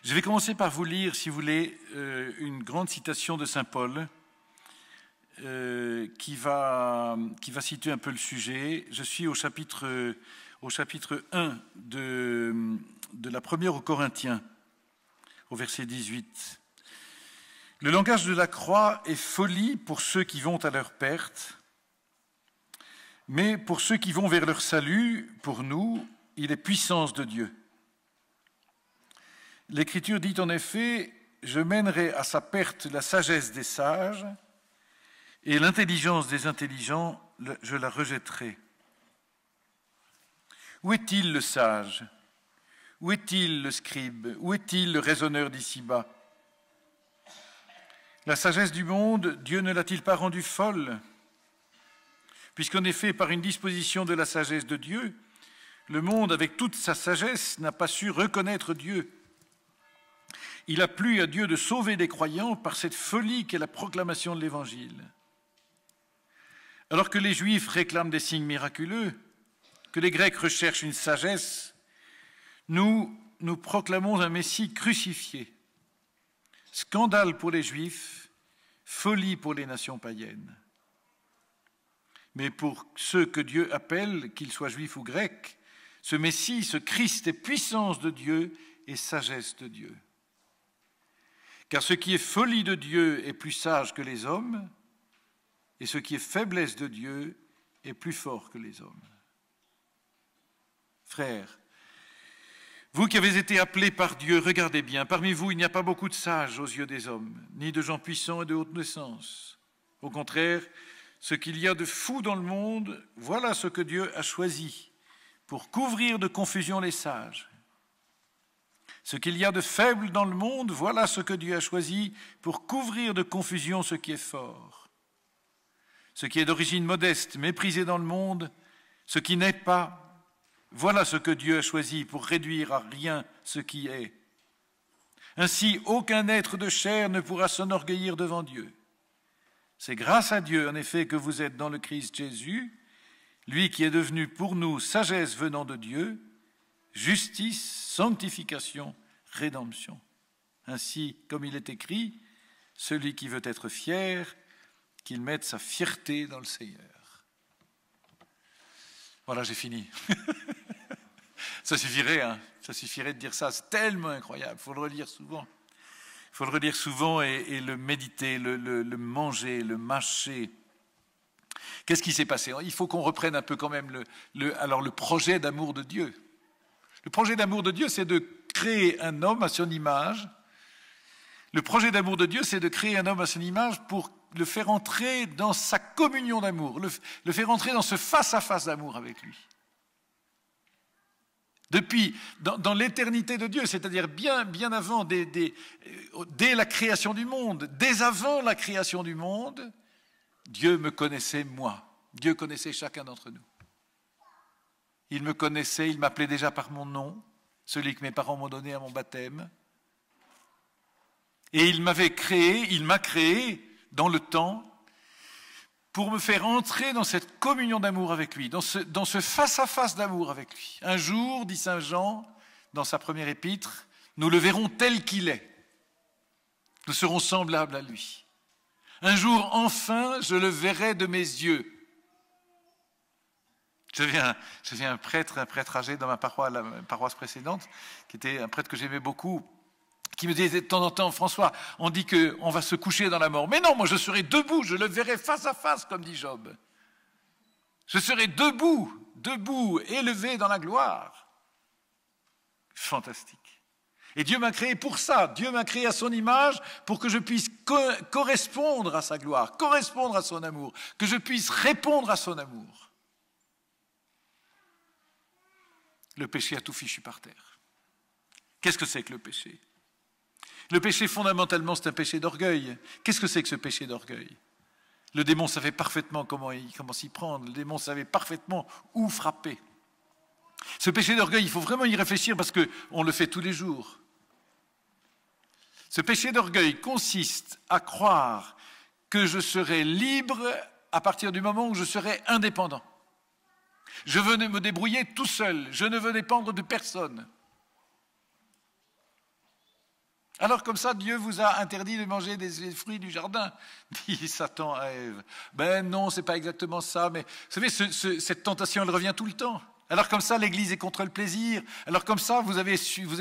Je vais commencer par vous lire, si vous voulez, une grande citation de saint Paul qui va situer un peu le sujet. Je suis au chapitre 1 de la première aux Corinthiens, au verset 18. « Le langage de la croix est folie pour ceux qui vont à leur perte, mais pour ceux qui vont vers leur salut, pour nous, il est puissance de Dieu. L'Écriture dit en effet, « Je mènerai à sa perte la sagesse des sages, et l'intelligence des intelligents, je la rejetterai. » Où est-il le sage? Où est-il le scribe? Où est-il le raisonneur d'ici-bas? La sagesse du monde, Dieu ne l'a-t-il pas rendue folle? Puisqu'en effet, par une disposition de la sagesse de Dieu, le monde, avec toute sa sagesse, n'a pas su reconnaître Dieu. Il a plu à Dieu de sauver des croyants par cette folie qu'est la proclamation de l'Évangile. Alors que les Juifs réclament des signes miraculeux, que les Grecs recherchent une sagesse, nous proclamons un Messie crucifié. Scandale pour les Juifs, folie pour les nations païennes. Mais pour ceux que Dieu appelle, qu'ils soient juifs ou grecs, ce Messie, ce Christ est puissance de Dieu et sagesse de Dieu. Car ce qui est folie de Dieu est plus sage que les hommes, et ce qui est faiblesse de Dieu est plus fort que les hommes. Frères, vous qui avez été appelés par Dieu, regardez bien, parmi vous, il n'y a pas beaucoup de sages aux yeux des hommes, ni de gens puissants et de haute naissance. Au contraire, ce qu'il y a de fou dans le monde, voilà ce que Dieu a choisi pour couvrir de confusion les sages. Ce qu'il y a de faible dans le monde, voilà ce que Dieu a choisi pour couvrir de confusion ce qui est fort. Ce qui est d'origine modeste, méprisé dans le monde, ce qui n'est pas, voilà ce que Dieu a choisi pour réduire à rien ce qui est. Ainsi, aucun être de chair ne pourra s'enorgueillir devant Dieu. C'est grâce à Dieu, en effet, que vous êtes dans le Christ Jésus, lui qui est devenu pour nous sagesse venant de Dieu, justice, sanctification, rédemption. Ainsi, comme il est écrit, celui qui veut être fier, qu'il mette sa fierté dans le Seigneur. Voilà, j'ai fini. Ça suffirait, hein? Ça suffirait de dire ça, c'est tellement incroyable, il faut le relire souvent. Il faut le relire souvent et le méditer, le manger, le mâcher. Qu'est-ce qui s'est passé? Il faut qu'on reprenne un peu quand même le projet d'amour de Dieu. Le projet d'amour de Dieu, c'est de créer un homme à son image. Le projet d'amour de Dieu, c'est de créer un homme à son image pour le faire entrer dans sa communion d'amour, le faire entrer dans ce face-à-face d'amour avec lui. Depuis, dans l'éternité de Dieu, c'est-à-dire bien avant, dès la création du monde, dès avant la création du monde, Dieu me connaissait moi. Dieu connaissait chacun d'entre nous. Il me connaissait, il m'appelait déjà par mon nom, celui que mes parents m'ont donné à mon baptême. Et il m'a créé dans le temps pour me faire entrer dans cette communion d'amour avec lui, dans ce face-à-face d'amour avec lui. Un jour, dit saint Jean, dans sa première épître, nous le verrons tel qu'il est. Nous serons semblables à lui. Un jour, enfin, je le verrai de mes yeux. J'avais un prêtre âgé dans ma paroisse précédente, qui était un prêtre que j'aimais beaucoup, qui me disait de temps en temps, François, on dit qu'on va se coucher dans la mort. Mais non, moi je serai debout, je le verrai face à face, comme dit Job. Je serai debout, élevé dans la gloire. Fantastique. Et Dieu m'a créé pour ça. Dieu m'a créé à son image pour que je puisse correspondre à sa gloire, correspondre à son amour, que je puisse répondre à son amour. Le péché a tout fichu par terre. Qu'est-ce que c'est que le péché? Le péché, fondamentalement, c'est un péché d'orgueil. Qu'est-ce que c'est que ce péché d'orgueil? Le démon savait parfaitement comment s'y prendre. Le démon savait parfaitement où frapper. Ce péché d'orgueil, il faut vraiment y réfléchir parce qu'on le fait tous les jours. Ce péché d'orgueil consiste à croire que je serai libre à partir du moment où je serai indépendant. Je veux me débrouiller tout seul. Je ne veux dépendre de personne. Alors comme ça, Dieu vous a interdit de manger des fruits du jardin, dit Satan à Ève. Ben non, c'est pas exactement ça, mais vous savez, cette tentation, elle revient tout le temps. Alors comme ça, l'Église est contre le plaisir. Alors comme ça, vous allez suivre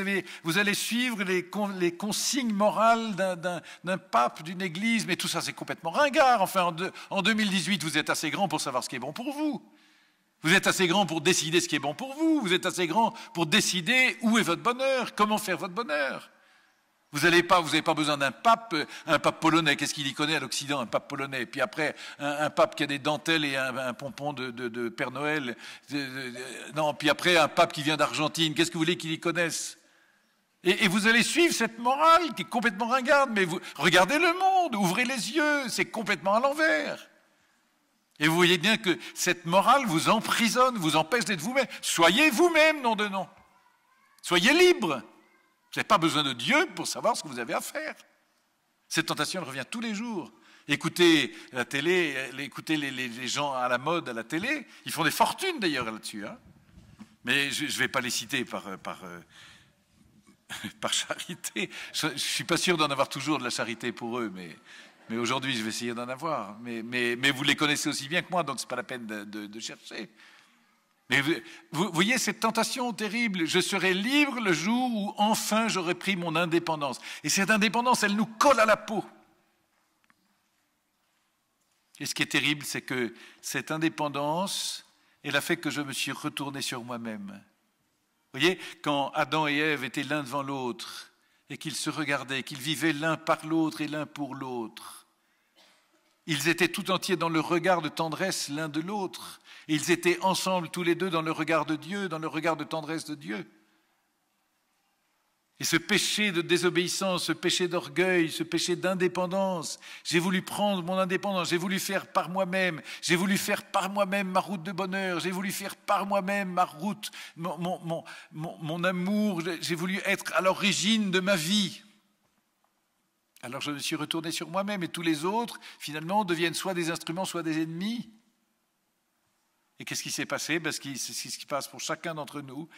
les consignes morales d'un pape, d'une Église, mais tout ça, c'est complètement ringard. Enfin, en 2018, vous êtes assez grand pour savoir ce qui est bon pour vous. Vous êtes assez grand pour décider ce qui est bon pour vous. Vous êtes assez grand pour décider où est votre bonheur, comment faire votre bonheur. Vous n'avez pas besoin d'un pape polonais. Qu'est-ce qu'il y connaît à l'Occident, un pape polonais? Puis après, un pape qui a des dentelles et un pompon de Père Noël. Non, puis après, un pape qui vient d'Argentine. Qu'est-ce que vous voulez qu'il y connaisse? Et vous allez suivre cette morale qui est complètement ringarde. Mais regardez le monde, ouvrez les yeux, c'est complètement à l'envers. Et vous voyez bien que cette morale vous emprisonne, vous empêche d'être vous-même. Soyez vous-même, nom de nom. Soyez libre. Vous n'avez pas besoin de Dieu pour savoir ce que vous avez à faire. Cette tentation, elle revient tous les jours. Écoutez la télé, écoutez les gens à la mode à la télé. Ils font des fortunes d'ailleurs là-dessus. Hein. Mais je ne vais pas les citer par charité. Je ne suis pas sûr d'en avoir toujours de la charité pour eux, mais aujourd'hui, je vais essayer d'en avoir. Mais vous les connaissez aussi bien que moi, donc ce n'est pas la peine de chercher. Mais vous voyez cette tentation terrible, je serai libre le jour où enfin j'aurai pris mon indépendance. Et cette indépendance, elle nous colle à la peau. Et ce qui est terrible, c'est que cette indépendance, elle a fait que je me suis retourné sur moi-même. Vous voyez, quand Adam et Ève étaient l'un devant l'autre, et qu'ils se regardaient, qu'ils vivaient l'un par l'autre et l'un pour l'autre, ils étaient tout entiers dans le regard de tendresse l'un de l'autre. Et ils étaient ensemble tous les deux dans le regard de Dieu, dans le regard de tendresse de Dieu. Et ce péché de désobéissance, ce péché d'orgueil, ce péché d'indépendance, j'ai voulu prendre mon indépendance, j'ai voulu faire par moi-même, ma route de bonheur, j'ai voulu faire par moi-même ma route, mon amour, j'ai voulu être à l'origine de ma vie. Alors je me suis retourné sur moi-même et tous les autres, finalement, deviennent soit des instruments, soit des ennemis. Et qu'est-ce qui s'est passé? C'est ce qui passe pour chacun d'entre nous.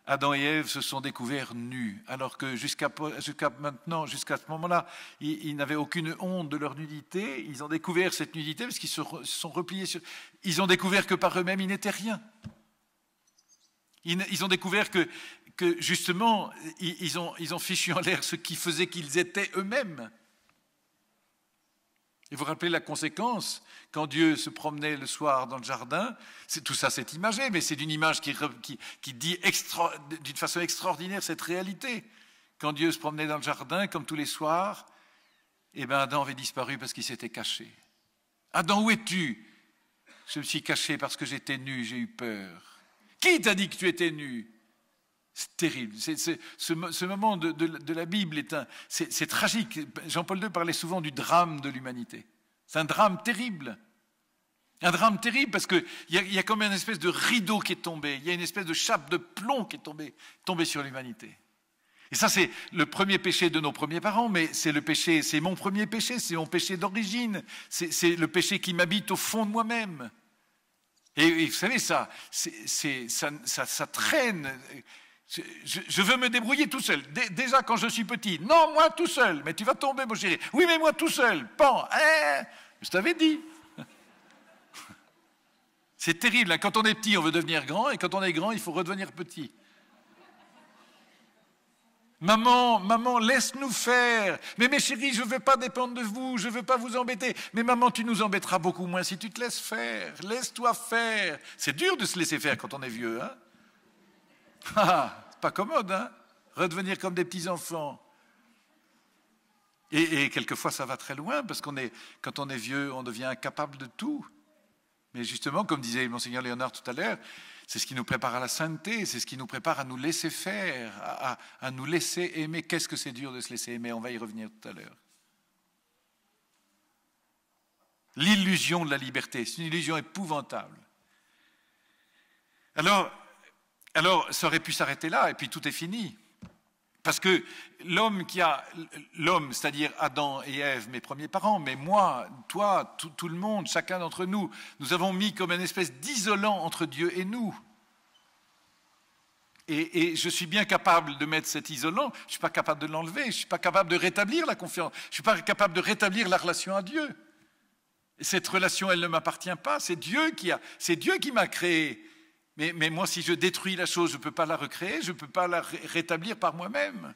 Adam et Ève se sont découverts nus, alors que jusqu'à ce moment-là, ils n'avaient aucune honte de leur nudité. Ils ont découvert cette nudité parce qu'ils se sont repliés sur... Ils ont découvert que par eux-mêmes, ils n'étaient rien. Ils ont découvert que justement, ils ont fichu en l'air ce qui faisait qu'ils étaient eux-mêmes. Et vous vous rappelez la conséquence, quand Dieu se promenait le soir dans le jardin, tout ça c'est imagé, mais c'est une image qui dit d'une façon extraordinaire cette réalité. Quand Dieu se promenait dans le jardin, comme tous les soirs, eh bien Adam avait disparu parce qu'il s'était caché. Adam, où es-tu? Je me suis caché parce que j'étais nu, j'ai eu peur. Qui t'a dit que tu étais nu? C'est terrible. Ce moment de la Bible c'est tragique. Jean-Paul II parlait souvent du drame de l'humanité. C'est un drame terrible. Un drame terrible parce qu'il y a comme une espèce de rideau qui est tombé. Il y a une espèce de chape de plomb qui est tombée sur l'humanité. Et ça, c'est le premier péché de nos premiers parents, mais c'est mon premier péché, c'est mon péché d'origine. C'est le péché qui m'habite au fond de moi-même. Et vous savez, ça traîne. Je veux me débrouiller tout seul. Déjà quand je suis petit, non, moi tout seul. Mais tu vas tomber, mon chéri. Oui, mais moi tout seul. Pan, je t'avais dit. C'est terrible. Hein. Quand on est petit, on veut devenir grand. Et quand on est grand, il faut redevenir petit. Maman, laisse-nous faire. Mais mes chéris, je ne veux pas dépendre de vous. Je ne veux pas vous embêter. Mais maman, tu nous embêteras beaucoup moins si tu te laisses faire. Laisse-toi faire. C'est dur de se laisser faire quand on est vieux, hein. C'est pas commode, hein? Redevenir comme des petits-enfants. Et quelquefois, ça va très loin, parce quand on est vieux, on devient incapable de tout. Mais justement, comme disait Monseigneur Léonard tout à l'heure, c'est ce qui nous prépare à la sainteté, c'est ce qui nous prépare à nous laisser faire, à nous laisser aimer. Qu'est-ce que c'est dur de se laisser aimer? On va y revenir tout à l'heure. L'illusion de la liberté, c'est une illusion épouvantable. Alors, ça aurait pu s'arrêter là, et puis tout est fini. Parce que l'homme, c'est-à-dire Adam et Ève, mes premiers parents, mais moi, toi, tout le monde, chacun d'entre nous, nous avons mis comme une espèce d'isolant entre Dieu et nous. Et je suis bien capable de mettre cet isolant, je ne suis pas capable de l'enlever, je ne suis pas capable de rétablir la confiance, je ne suis pas capable de rétablir la relation à Dieu. Et cette relation, elle ne m'appartient pas, c'est Dieu qui m'a créé. Mais moi, si je détruis la chose, je ne peux pas la recréer, je ne peux pas la rétablir par moi-même.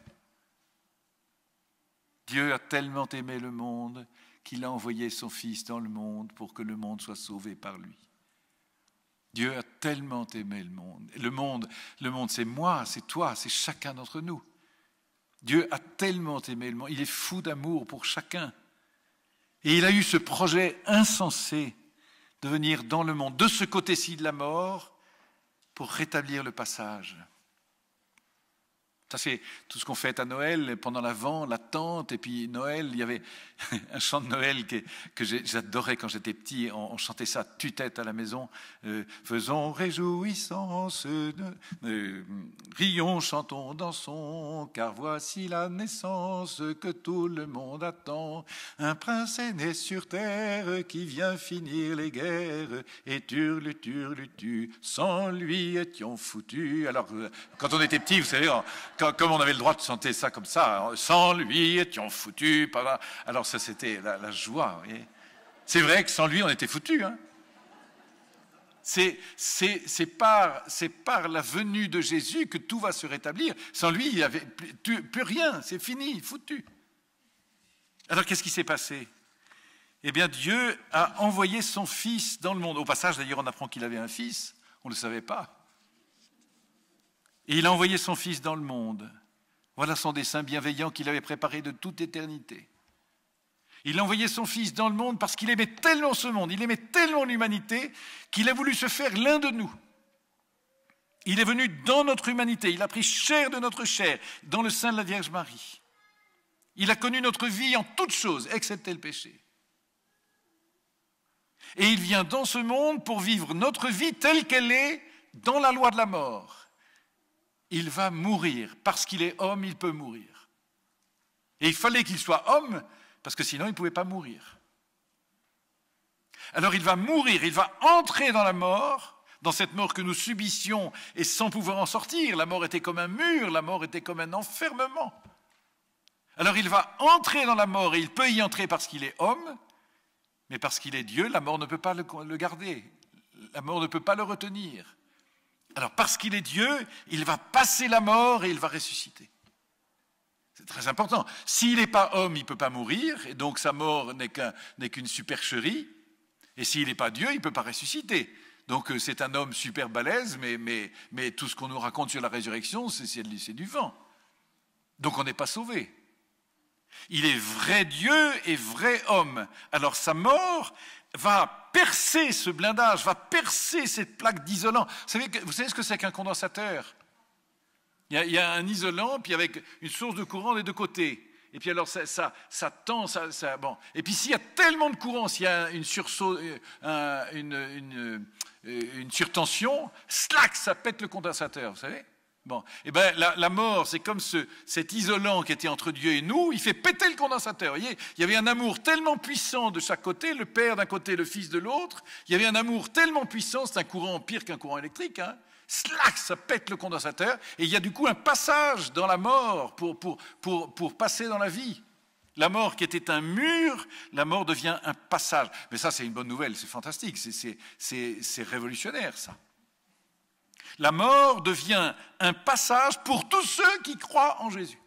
Dieu a tellement aimé le monde qu'il a envoyé son Fils dans le monde pour que le monde soit sauvé par lui. Dieu a tellement aimé le monde. Le monde, c'est moi, c'est toi, c'est chacun d'entre nous. Dieu a tellement aimé le monde. Il est fou d'amour pour chacun. Et il a eu ce projet insensé de venir dans le monde, de ce côté-ci de la mort, pour rétablir le passage. Ça, c'est tout ce qu'on fait à Noël, pendant l'Avent, l'attente, et puis Noël, il y avait un chant de Noël que j'adorais quand j'étais petit, on chantait ça à tue-tête à la maison, faisons réjouissance, rions, chantons, dansons, car voici la naissance que tout le monde attend, un prince est né sur terre qui vient finir les guerres, et turlu, sans lui étions foutus. Alors, quand on était petit, vous savez, comme on avait le droit de chanter ça comme ça, sans lui étions foutus. Alors ça, c'était la joie. Vous voyez. C'est vrai que sans lui, on était foutus. Hein. C'est par la venue de Jésus que tout va se rétablir. Sans lui, il n'y avait plus rien. C'est fini, foutu. Alors qu'est-ce qui s'est passé? Eh bien, Dieu a envoyé son Fils dans le monde. Au passage, d'ailleurs, on apprend qu'il avait un fils. On ne le savait pas. Et il a envoyé son Fils dans le monde. Voilà son dessein bienveillant qu'il avait préparé de toute éternité. Il a envoyé son Fils dans le monde parce qu'il aimait tellement ce monde, il aimait tellement l'humanité, qu'il a voulu se faire l'un de nous. Il est venu dans notre humanité, il a pris chair de notre chair, dans le sein de la Vierge Marie. Il a connu notre vie en toutes choses, excepté le péché. Et il vient dans ce monde pour vivre notre vie telle qu'elle est dans la loi de la mort. Il va mourir. Parce qu'il est homme, il peut mourir. Et il fallait qu'il soit homme, parce que sinon il ne pouvait pas mourir. Alors il va mourir, il va entrer dans la mort, dans cette mort que nous subissions, et sans pouvoir en sortir. La mort était comme un mur, la mort était comme un enfermement. Alors il va entrer dans la mort, et il peut y entrer parce qu'il est homme, mais parce qu'il est Dieu, la mort ne peut pas le garder. La mort ne peut pas le retenir. Alors, parce qu'il est Dieu, il va passer la mort et il va ressusciter. C'est très important. S'il n'est pas homme, il ne peut pas mourir, et donc sa mort n'est qu'une supercherie. Et s'il n'est pas Dieu, il ne peut pas ressusciter. Donc c'est un homme super balèze, mais tout ce qu'on nous raconte sur la résurrection, c'est du vent. Donc on n'est pas sauvé. Il est vrai Dieu et vrai homme. Alors sa mort va percer ce blindage, va percer cette plaque d'isolant. Vous savez ce que c'est qu'un condensateur? Il y a un isolant, puis avec une source de courant des deux côtés. Et puis alors ça tend, bon. Et puis s'il y a tellement de courant, s'il y a une surtension, slack, ça pète le condensateur, vous savez? Bon, et bien la mort, c'est comme cet isolant qui était entre Dieu et nous, il fait péter le condensateur. Vous voyez, il y avait un amour tellement puissant de chaque côté, le Père d'un côté, le Fils de l'autre. Il y avait un amour tellement puissant, c'est un courant pire qu'un courant électrique. Hein. Slack, ça pète le condensateur, et il y a du coup un passage dans la mort pour passer dans la vie. La mort qui était un mur, la mort devient un passage. Mais ça, c'est une bonne nouvelle, c'est fantastique, c'est révolutionnaire, ça. La mort devient un passage pour tous ceux qui croient en Jésus.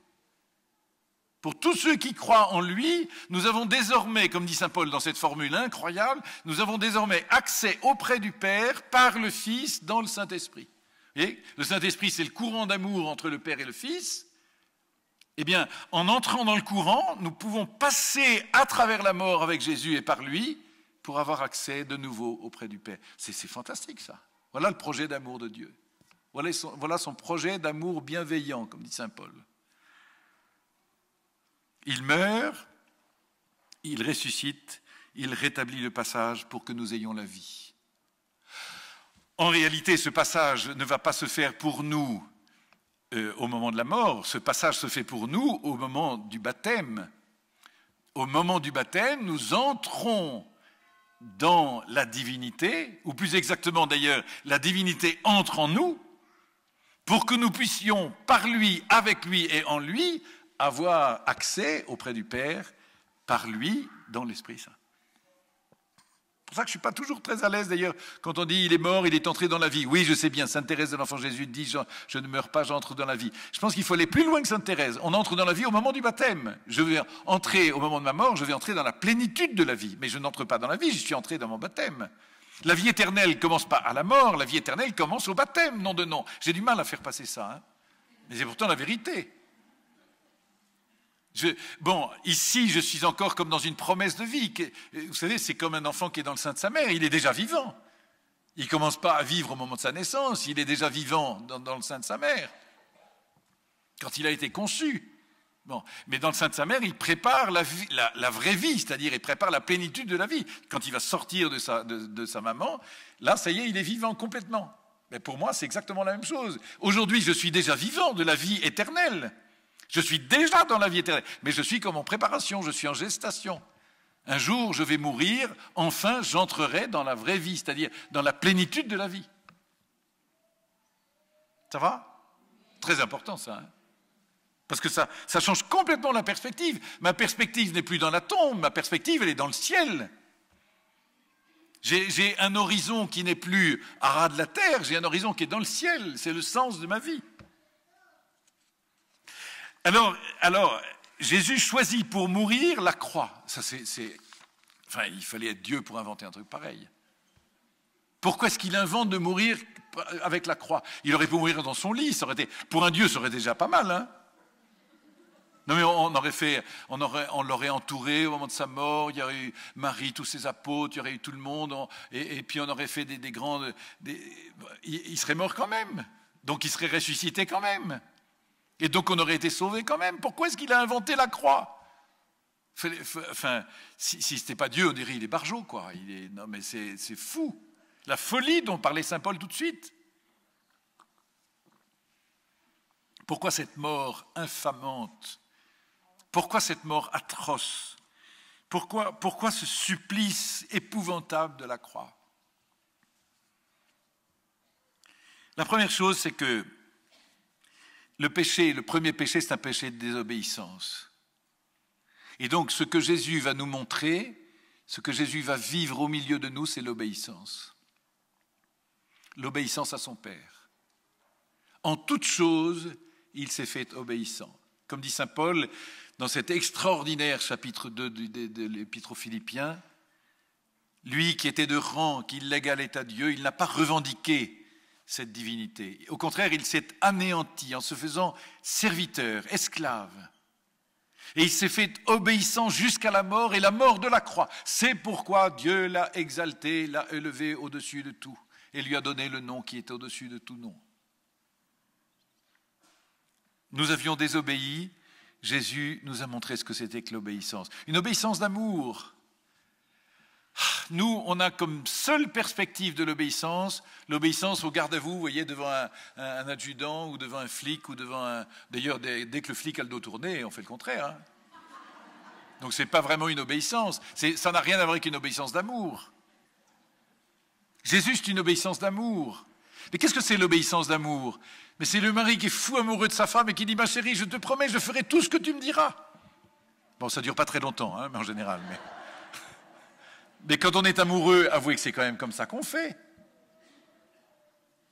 Pour tous ceux qui croient en lui, nous avons désormais, comme dit saint Paul dans cette formule incroyable, nous avons désormais accès auprès du Père par le Fils dans le Saint-Esprit. Vous voyez, le Saint-Esprit, c'est le courant d'amour entre le Père et le Fils. Eh bien, en entrant dans le courant, nous pouvons passer à travers la mort avec Jésus et par lui pour avoir accès de nouveau auprès du Père. C'est fantastique, ça. Voilà le projet d'amour de Dieu. Voilà son projet d'amour bienveillant, comme dit saint Paul. Il meurt, il ressuscite, il rétablit le passage pour que nous ayons la vie. En réalité, ce passage ne va pas se faire pour nous au moment de la mort, ce passage se fait pour nous au moment du baptême. Au moment du baptême, nous entrons dans la divinité, ou plus exactement d'ailleurs, la divinité entre en nous, pour que nous puissions, par lui, avec lui et en lui, avoir accès auprès du Père, par lui, dans l'Esprit Saint. C'est pour ça que je ne suis pas toujours très à l'aise, d'ailleurs, quand on dit « il est mort, il est entré dans la vie ». Oui, je sais bien, Sainte Thérèse de l'Enfant Jésus dit « je ne meurs pas, j'entre dans la vie ». Je pense qu'il faut aller plus loin que Sainte Thérèse. On entre dans la vie au moment du baptême. Je vais entrer au moment de ma mort, je vais entrer dans la plénitude de la vie. Mais je n'entre pas dans la vie, je suis entré dans mon baptême. La vie éternelle ne commence pas à la mort, la vie éternelle commence au baptême, nom de nom. J'ai du mal à faire passer ça, hein. Mais c'est pourtant la vérité. Bon, ici, je suis encore comme dans une promesse de vie. Vous savez, c'est comme un enfant qui est dans le sein de sa mère, il est déjà vivant. Il ne commence pas à vivre au moment de sa naissance, il est déjà vivant dans le sein de sa mère, quand il a été conçu. Bon, mais dans le sein de sa mère, il prépare la vraie vie, c'est-à-dire il prépare la plénitude de la vie. Quand il va sortir de sa maman, là, ça y est, il est vivant complètement. Mais pour moi, c'est exactement la même chose. Aujourd'hui, je suis déjà vivant de la vie éternelle. Je suis déjà dans la vie éternelle, mais je suis comme en préparation, je suis en gestation. Un jour, je vais mourir, enfin, j'entrerai dans la vraie vie, c'est-à-dire dans la plénitude de la vie. Ça va? Très important, ça. Hein, parce que ça change complètement la perspective. Ma perspective n'est plus dans la tombe, ma perspective, elle est dans le ciel. J'ai un horizon qui n'est plus à ras de la terre, j'ai un horizon qui est dans le ciel, c'est le sens de ma vie. Alors, Jésus choisit pour mourir la croix. Ça, enfin, il fallait être Dieu pour inventer un truc pareil. Pourquoi est-ce qu'il invente de mourir avec la croix? Il aurait pu mourir dans son lit, ça aurait été, pour un Dieu, ça aurait déjà pas mal, hein? Non mais on l'aurait entouré au moment de sa mort, il y aurait eu Marie, tous ses apôtres, il y aurait eu tout le monde, et puis on aurait fait des grandes... il serait mort quand même, donc il serait ressuscité quand même. Et donc on aurait été sauvé quand même. Pourquoi est-ce qu'il a inventé la croix? Enfin, si c'était pas Dieu, on dirait il est barjot, quoi. Non mais c'est fou. La folie dont parlait saint Paul tout de suite. Pourquoi cette mort infamante? Pourquoi cette mort atroce? Pourquoi ce supplice épouvantable de la croix? La première chose, c'est que le premier péché, c'est un péché de désobéissance. Et donc, ce que Jésus va nous montrer, ce que Jésus va vivre au milieu de nous, c'est l'obéissance. L'obéissance à son Père. En toute chose, il s'est fait obéissant. Comme dit saint Paul, dans cet extraordinaire chapitre 2 de l'Épître aux Philippiens, lui qui était de rang, qui l'égalait à Dieu, il n'a pas revendiqué cette divinité. Au contraire, il s'est anéanti en se faisant serviteur, esclave. Et il s'est fait obéissant jusqu'à la mort et la mort de la croix. C'est pourquoi Dieu l'a exalté, l'a élevé au-dessus de tout et lui a donné le nom qui est au-dessus de tout nom. Nous avions désobéi, Jésus nous a montré ce que c'était que l'obéissance. Une obéissance d'amour. Nous, on a comme seule perspective de l'obéissance au garde à vous, vous voyez, devant un adjudant ou devant un flic ou devant un... D'ailleurs, dès que le flic a le dos tourné, on fait le contraire. Hein. Donc ce n'est pas vraiment une obéissance. Ça n'a rien à voir avec une obéissance d'amour. Jésus, c'est une obéissance d'amour. Mais qu'est-ce que c'est l'obéissance d'amour? Mais c'est le mari qui est fou amoureux de sa femme et qui dit « Ma chérie, je te promets, je ferai tout ce que tu me diras. » Bon, ça ne dure pas très longtemps, hein, mais en général. Mais quand on est amoureux, avouez que c'est quand même comme ça qu'on fait.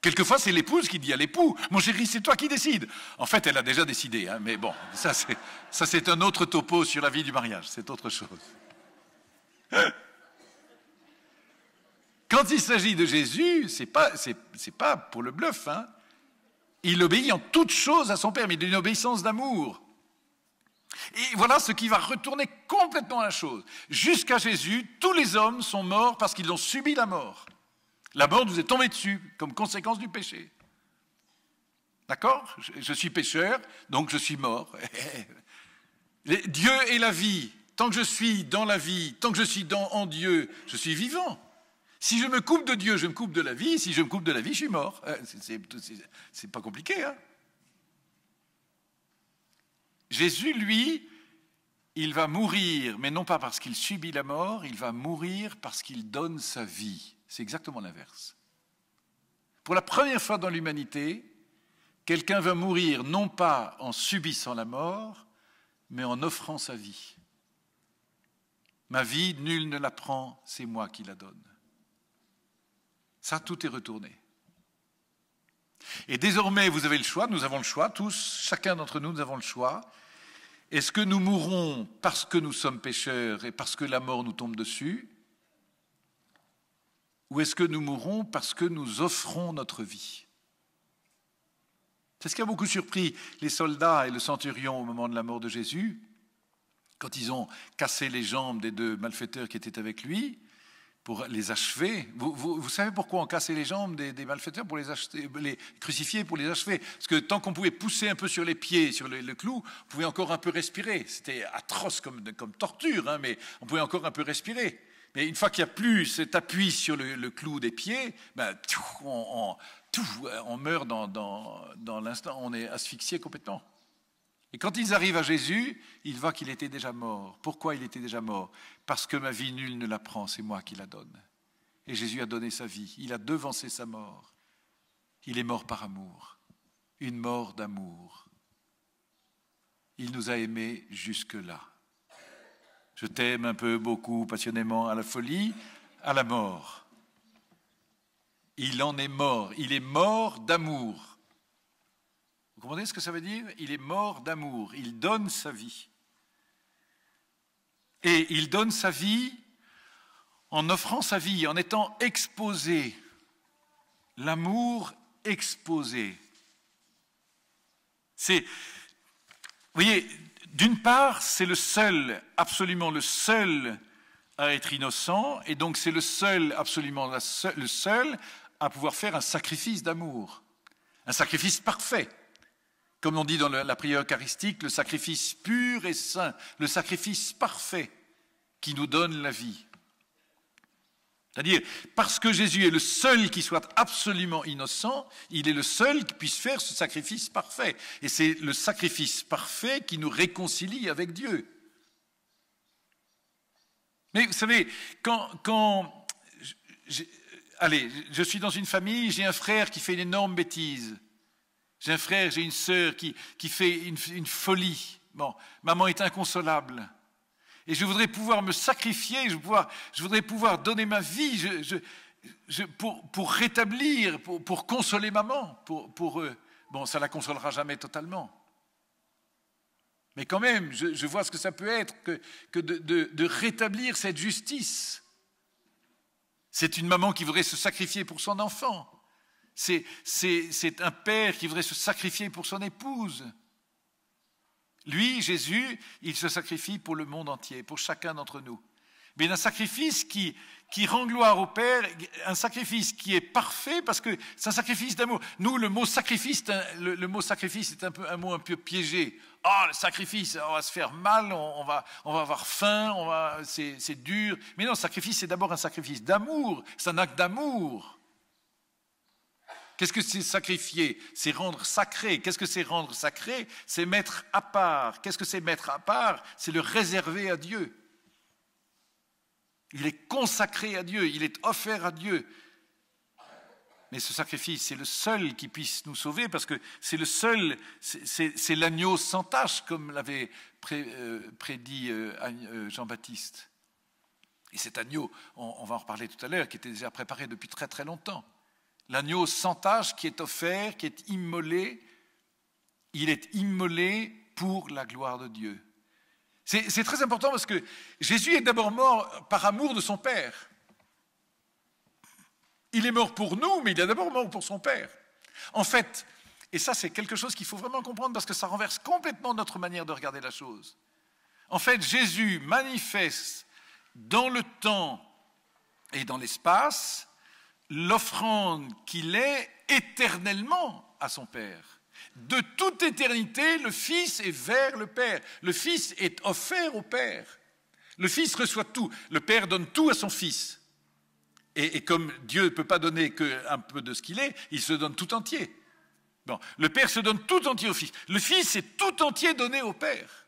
Quelquefois, c'est l'épouse qui dit à l'époux « Mon chéri, c'est toi qui décides. » En fait, elle a déjà décidé, hein, mais bon, ça c'est un autre topo sur la vie du mariage, c'est autre chose. Quand il s'agit de Jésus, c'est pas pour le bluff. Hein. Il obéit en toutes choses à son Père, mais d'une obéissance d'amour. Et voilà ce qui va retourner complètement la chose. Jusqu'à Jésus, tous les hommes sont morts parce qu'ils ont subi la mort. La mort nous est tombée dessus comme conséquence du péché. D'accord? Je suis pécheur, donc je suis mort. Dieu est la vie. Tant que je suis dans la vie, tant que je suis en Dieu, je suis vivant. Si je me coupe de Dieu, je me coupe de la vie. Si je me coupe de la vie, je suis mort. C'est pas compliqué, hein? Jésus, lui, il va mourir, mais non pas parce qu'il subit la mort, il va mourir parce qu'il donne sa vie. C'est exactement l'inverse. Pour la première fois dans l'humanité, quelqu'un va mourir non pas en subissant la mort, mais en offrant sa vie. Ma vie, nul ne la prend, c'est moi qui la donne. Ça, tout est retourné. Et désormais, vous avez le choix, nous avons le choix, tous, chacun d'entre nous, nous avons le choix. Est-ce que nous mourrons parce que nous sommes pécheurs et parce que la mort nous tombe dessus? Ou est-ce que nous mourrons parce que nous offrons notre vie? C'est ce qui a beaucoup surpris les soldats et le centurion au moment de la mort de Jésus, quand ils ont cassé les jambes des deux malfaiteurs qui étaient avec lui, pour les achever. Vous savez pourquoi on cassait les jambes des malfaiteurs pour les crucifier, pour les achever? Parce que tant qu'on pouvait pousser un peu sur les pieds, sur le clou, on pouvait encore un peu respirer. C'était atroce comme torture, hein, mais on pouvait encore un peu respirer. Mais une fois qu'il n'y a plus cet appui sur le clou des pieds, ben, on meurt dans l'instant, on est asphyxié complètement. Et quand ils arrivent à Jésus, ils voient qu'il était déjà mort. Pourquoi il était déjà mort? Parce que ma vie, nul ne la prend, c'est moi qui la donne. Et Jésus a donné sa vie, il a devancé sa mort. Il est mort par amour, une mort d'amour. Il nous a aimés jusque-là. Je t'aime un peu, beaucoup, passionnément, à la folie, à la mort. Il en est mort, il est mort d'amour. Vous comprenez ce que ça veut dire? Il est mort d'amour, il donne sa vie. Et il donne sa vie en offrant sa vie, en étant exposé. L'amour exposé. Vous voyez, d'une part, c'est le seul, absolument le seul à être innocent, et donc c'est le seul, absolument le seul à pouvoir faire un sacrifice d'amour. Un sacrifice parfait. Comme on dit dans la prière eucharistique, le sacrifice pur et saint, le sacrifice parfait qui nous donne la vie. C'est-à-dire, parce que Jésus est le seul qui soit absolument innocent, il est le seul qui puisse faire ce sacrifice parfait. Et c'est le sacrifice parfait qui nous réconcilie avec Dieu. Mais vous savez, je suis dans une famille, j'ai un frère qui fait une énorme bêtise. J'ai un frère, j'ai une sœur qui fait une folie. Bon, maman est inconsolable. Et je voudrais pouvoir me sacrifier, je voudrais pouvoir donner ma vie pour rétablir, pour consoler maman, pour eux. Bon, ça ne la consolera jamais totalement. Mais quand même, je vois ce que ça peut être que de rétablir cette justice. C'est une maman qui voudrait se sacrifier pour son enfant. C'est un père qui voudrait se sacrifier pour son épouse. Lui, Jésus, il se sacrifie pour le monde entier, pour chacun d'entre nous. Mais un sacrifice qui rend gloire au Père, un sacrifice qui est parfait parce que c'est un sacrifice d'amour. Nous, le mot sacrifice est un mot un peu piégé. Le sacrifice, on va se faire mal, on va avoir faim, c'est dur. Mais non, le sacrifice, c'est d'abord un sacrifice d'amour, c'est un acte d'amour. Qu'est-ce que c'est sacrifier? C'est rendre sacré. Qu'est-ce que c'est rendre sacré? C'est mettre à part. Qu'est-ce que c'est mettre à part? C'est le réserver à Dieu. Il est consacré à Dieu, il est offert à Dieu. Mais ce sacrifice, c'est le seul qui puisse nous sauver parce que c'est le seul, c'est l'agneau sans tache, comme l'avait prédit Jean-Baptiste. Et cet agneau, on va en reparler tout à l'heure, qui était déjà préparé depuis très très longtemps. L'agneau sans tache qui est offert, qui est immolé, il est immolé pour la gloire de Dieu. C'est très important parce que Jésus est d'abord mort par amour de son Père. Il est mort pour nous, mais il est d'abord mort pour son Père. En fait, et ça c'est quelque chose qu'il faut vraiment comprendre parce que ça renverse complètement notre manière de regarder la chose. En fait, Jésus manifeste dans le temps et dans l'espace l'offrande qu'il est éternellement à son Père. De toute éternité, le Fils est vers le Père. Le Fils est offert au Père. Le Fils reçoit tout. Le Père donne tout à son Fils. Et comme Dieu ne peut pas donner qu'un peu de ce qu'il est, il se donne tout entier. Bon, le Père se donne tout entier au Fils. Le Fils est tout entier donné au Père.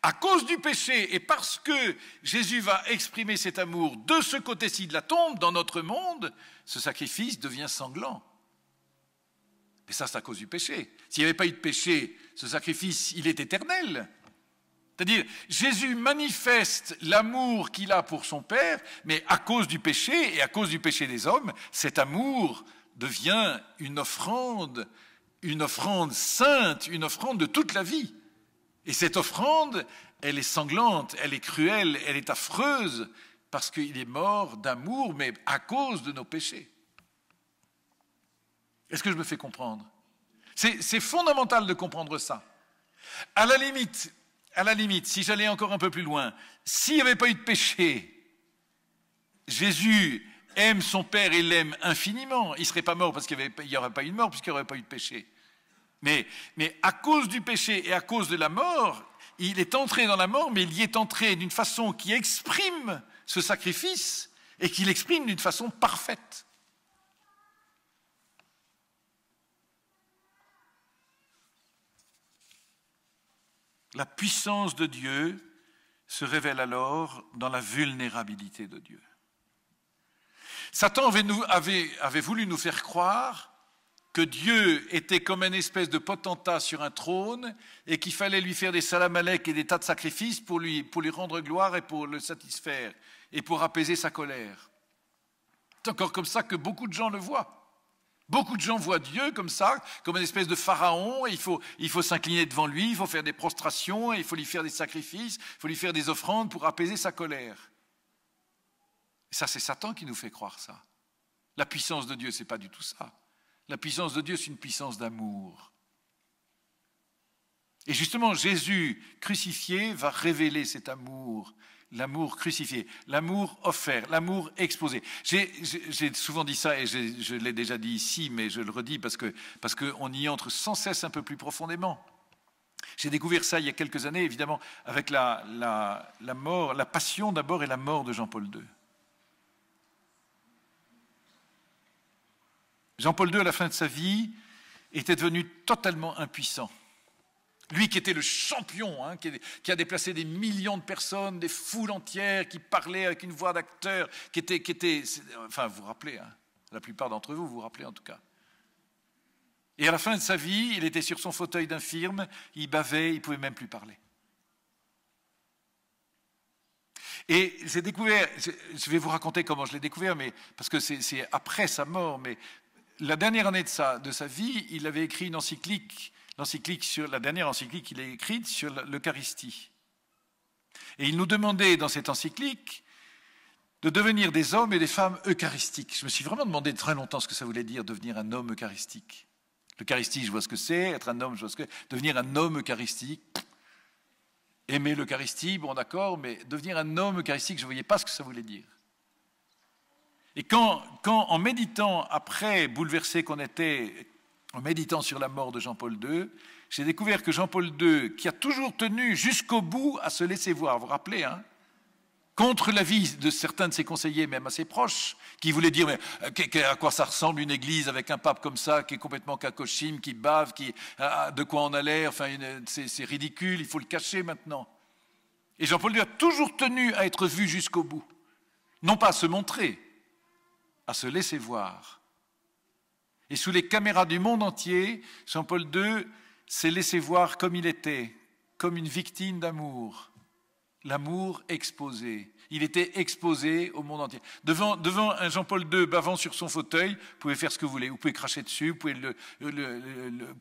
À cause du péché et parce que Jésus va exprimer cet amour de ce côté-ci de la tombe, dans notre monde, ce sacrifice devient sanglant. Et ça, c'est à cause du péché. S'il n'y avait pas eu de péché, ce sacrifice, il est éternel. C'est-à-dire, Jésus manifeste l'amour qu'il a pour son Père, mais à cause du péché et à cause du péché des hommes, cet amour devient une offrande sainte, une offrande de toute la vie. Et cette offrande, elle est sanglante, elle est cruelle, elle est affreuse, parce qu'il est mort d'amour, mais à cause de nos péchés. Est-ce que je me fais comprendre? C'est fondamental de comprendre ça. À la limite, si j'allais encore un peu plus loin, s'il n'y avait pas eu de péché, Jésus aime son Père et l'aime infiniment. Il ne serait pas mort parce qu'il n'y aurait pas eu de mort, puisqu'il n'y aurait pas eu de péché. Mais à cause du péché et à cause de la mort, il est entré dans la mort, mais il y est entré d'une façon qui exprime ce sacrifice et qui l'exprime d'une façon parfaite. La puissance de Dieu se révèle alors dans la vulnérabilité de Dieu. Satan avait voulu nous faire croire que Dieu était comme une espèce de potentat sur un trône et qu'il fallait lui faire des salam-alek et des tas de sacrifices pour lui rendre gloire et pour le satisfaire et pour apaiser sa colère. C'est encore comme ça que beaucoup de gens le voient. Beaucoup de gens voient Dieu comme ça, comme une espèce de pharaon, et il faut s'incliner devant lui, il faut faire des prostrations, et il faut lui faire des sacrifices, il faut lui faire des offrandes pour apaiser sa colère. Et ça, c'est Satan qui nous fait croire ça. La puissance de Dieu, ce n'est pas du tout ça. La puissance de Dieu, c'est une puissance d'amour. Et justement, Jésus crucifié va révéler cet amour, l'amour crucifié, l'amour offert, l'amour exposé. J'ai souvent dit ça et je l'ai déjà dit ici, mais je le redis parce qu'on y entre sans cesse un peu plus profondément. J'ai découvert ça il y a quelques années, évidemment, avec la mort, la passion d'abord et la mort de Jean-Paul II. Jean-Paul II, à la fin de sa vie, était devenu totalement impuissant. Lui qui était le champion, qui a déplacé des millions de personnes, des foules entières, qui parlait avec une voix d'acteur, qui était, enfin vous vous rappelez, la plupart d'entre vous vous rappelez en tout cas. Et à la fin de sa vie, il était sur son fauteuil d'infirme, il bavait, il ne pouvait même plus parler. Et j'ai découvert, je vais vous raconter comment je l'ai découvert, mais, parce que c'est après sa mort, mais la dernière année de sa vie, il avait écrit une encyclique, la dernière encyclique qu'il a écrite sur l'Eucharistie. Et il nous demandait dans cette encyclique de devenir des hommes et des femmes eucharistiques. Je me suis vraiment demandé très longtemps ce que ça voulait dire devenir un homme eucharistique. L'Eucharistie, je vois ce que c'est, être un homme, je vois ce que c'est. Devenir un homme eucharistique, aimer l'Eucharistie, bon d'accord, mais devenir un homme eucharistique, je ne voyais pas ce que ça voulait dire. Et quand en méditant, après, bouleversé qu'on était, en méditant sur la mort de Jean-Paul II, j'ai découvert que Jean-Paul II, qui a toujours tenu jusqu'au bout à se laisser voir, vous vous rappelez, contre l'avis de certains de ses conseillers, même assez proches, qui voulaient dire mais, à quoi ça ressemble une église avec un pape comme ça, qui est complètement kakoshim, qui bave, de quoi on a l'air, enfin, c'est ridicule, il faut le cacher maintenant. Et Jean-Paul II a toujours tenu à être vu jusqu'au bout, non pas à se montrer, à se laisser voir. Et sous les caméras du monde entier, Jean-Paul II s'est laissé voir comme il était, comme une victime d'amour. L'amour exposé. Il était exposé au monde entier. Devant un Jean-Paul II bavant sur son fauteuil, vous pouvez faire ce que vous voulez. Vous pouvez cracher dessus, vous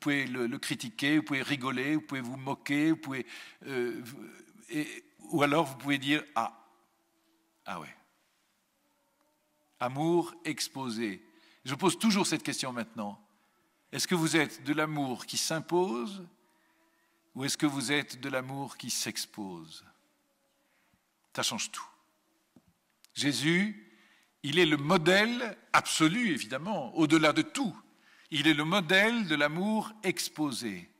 pouvez le critiquer, vous pouvez rigoler, vous pouvez vous moquer, vous pouvez, ou alors vous pouvez dire « Ah ouais ». Amour exposé. Je pose toujours cette question maintenant. Est-ce que vous êtes de l'amour qui s'impose ou est-ce que vous êtes de l'amour qui s'expose? Ça change tout. Jésus, il est le modèle absolu, évidemment, au-delà de tout. Il est le modèle de l'amour exposé.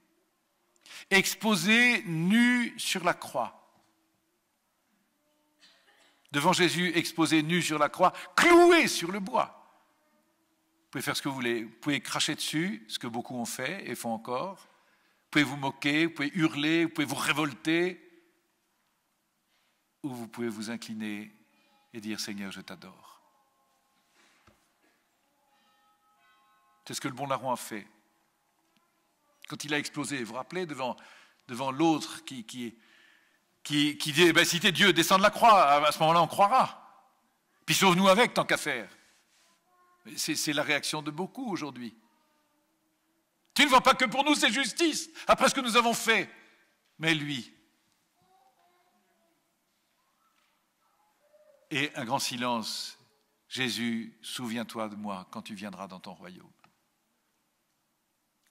Exposé nu sur la croix. Devant Jésus, exposé nu sur la croix, cloué sur le bois. Vous pouvez faire ce que vous voulez. Vous pouvez cracher dessus, ce que beaucoup ont fait et font encore. Vous pouvez vous moquer, vous pouvez hurler, vous pouvez vous révolter. Ou vous pouvez vous incliner et dire « Seigneur, je t'adore ». C'est ce que le bon larron a fait. quand il a explosé, vous vous rappelez, devant l'autre qui dit, si t'es Dieu, descends de la croix, à ce moment-là on croira. Puis sauve-nous avec, tant qu'à faire. C'est la réaction de beaucoup aujourd'hui. Tu ne vois pas que pour nous c'est justice, après ce que nous avons fait. Mais lui. Et un grand silence. Jésus, souviens-toi de moi quand tu viendras dans ton royaume.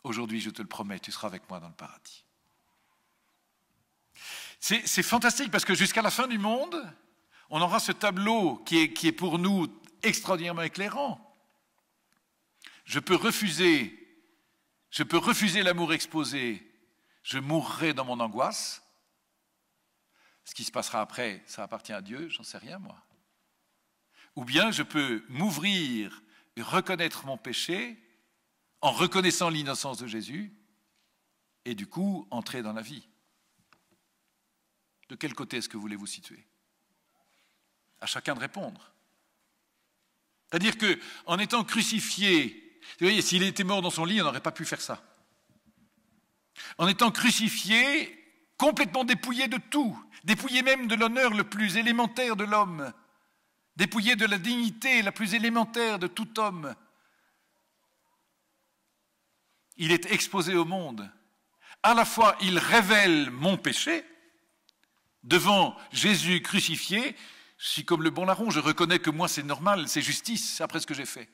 Aujourd'hui, je te le promets, tu seras avec moi dans le paradis. C'est fantastique parce que jusqu'à la fin du monde, on aura ce tableau qui est pour nous extraordinairement éclairant. Je peux refuser l'amour exposé, je mourrai dans mon angoisse. Ce qui se passera après, ça appartient à Dieu, j'en sais rien moi. Ou bien je peux m'ouvrir et reconnaître mon péché en reconnaissant l'innocence de Jésus et du coup entrer dans la vie. De quel côté est-ce que vous voulez vous situer? À chacun de répondre. C'est-à-dire qu'en étant crucifié, vous voyez, s'il était mort dans son lit, on n'aurait pas pu faire ça. En étant crucifié, complètement dépouillé de tout, dépouillé même de l'honneur le plus élémentaire de l'homme, dépouillé de la dignité la plus élémentaire de tout homme, il est exposé au monde. À la fois, il révèle mon péché. Devant Jésus crucifié, je suis comme le bon larron, je reconnais que moi c'est normal, c'est justice après ce que j'ai fait.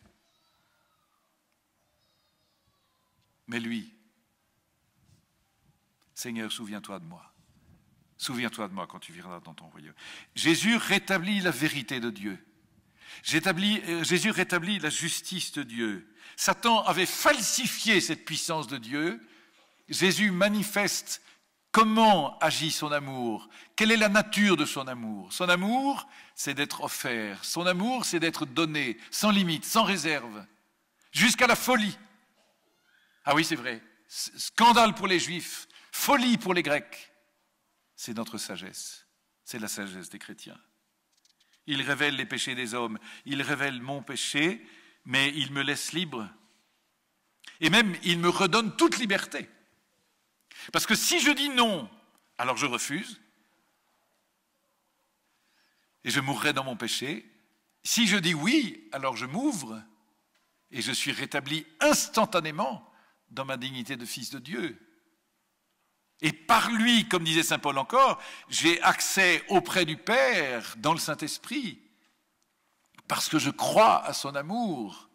Mais lui, Seigneur, souviens-toi de moi. Souviens-toi de moi quand tu viendras dans ton royaume. Jésus rétablit la vérité de Dieu. Jésus rétablit la justice de Dieu. Satan avait falsifié cette puissance de Dieu. Jésus manifeste comment agit son amour. Quelle est la nature de son amour? Son amour, c'est d'être offert. Son amour, c'est d'être donné, sans limite, sans réserve, jusqu'à la folie. Ah oui, c'est vrai. Scandale pour les Juifs, folie pour les Grecs. C'est notre sagesse. C'est la sagesse des chrétiens. Il révèle les péchés des hommes. Il révèle mon péché, mais il me laisse libre. Et même, il me redonne toute liberté. Parce que si je dis non, alors je refuse. Et je mourrai dans mon péché. Si je dis oui, alors je m'ouvre. Et je suis rétabli instantanément dans ma dignité de fils de Dieu. Et par lui, comme disait saint Paul encore, j'ai accès auprès du Père dans le Saint-Esprit, parce que je crois à son amour.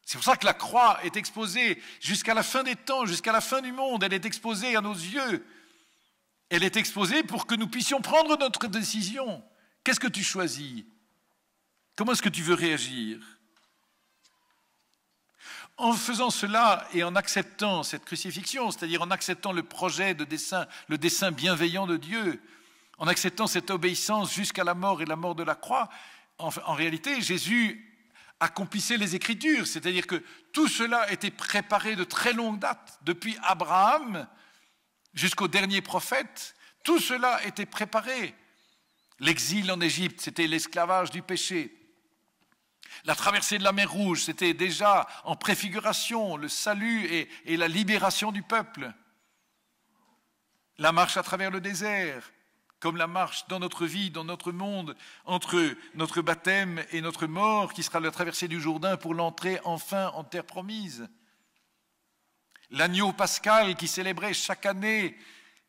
C'est pour ça que la croix est exposée jusqu'à la fin des temps, jusqu'à la fin du monde. Elle est exposée à nos yeux. Elle est exposée pour que nous puissions prendre notre décision. Qu'est-ce que tu choisis? Comment est-ce que tu veux réagir? En faisant cela et en acceptant cette crucifixion, c'est-à-dire en acceptant le projet de dessein, le dessein bienveillant de Dieu, en acceptant cette obéissance jusqu'à la mort et la mort de la croix, en réalité, Jésus accomplissait les Écritures, c'est-à-dire que tout cela était préparé de très longue date, depuis Abraham jusqu'au dernier prophète, tout cela était préparé. L'exil en Égypte, c'était l'esclavage du péché. La traversée de la mer Rouge, c'était déjà en préfiguration le salut et la libération du peuple. La marche à travers le désert, comme la marche dans notre vie, dans notre monde, entre notre baptême et notre mort, qui sera la traversée du Jourdain pour l'entrée enfin en terre promise. L'agneau pascal qui célébrait chaque année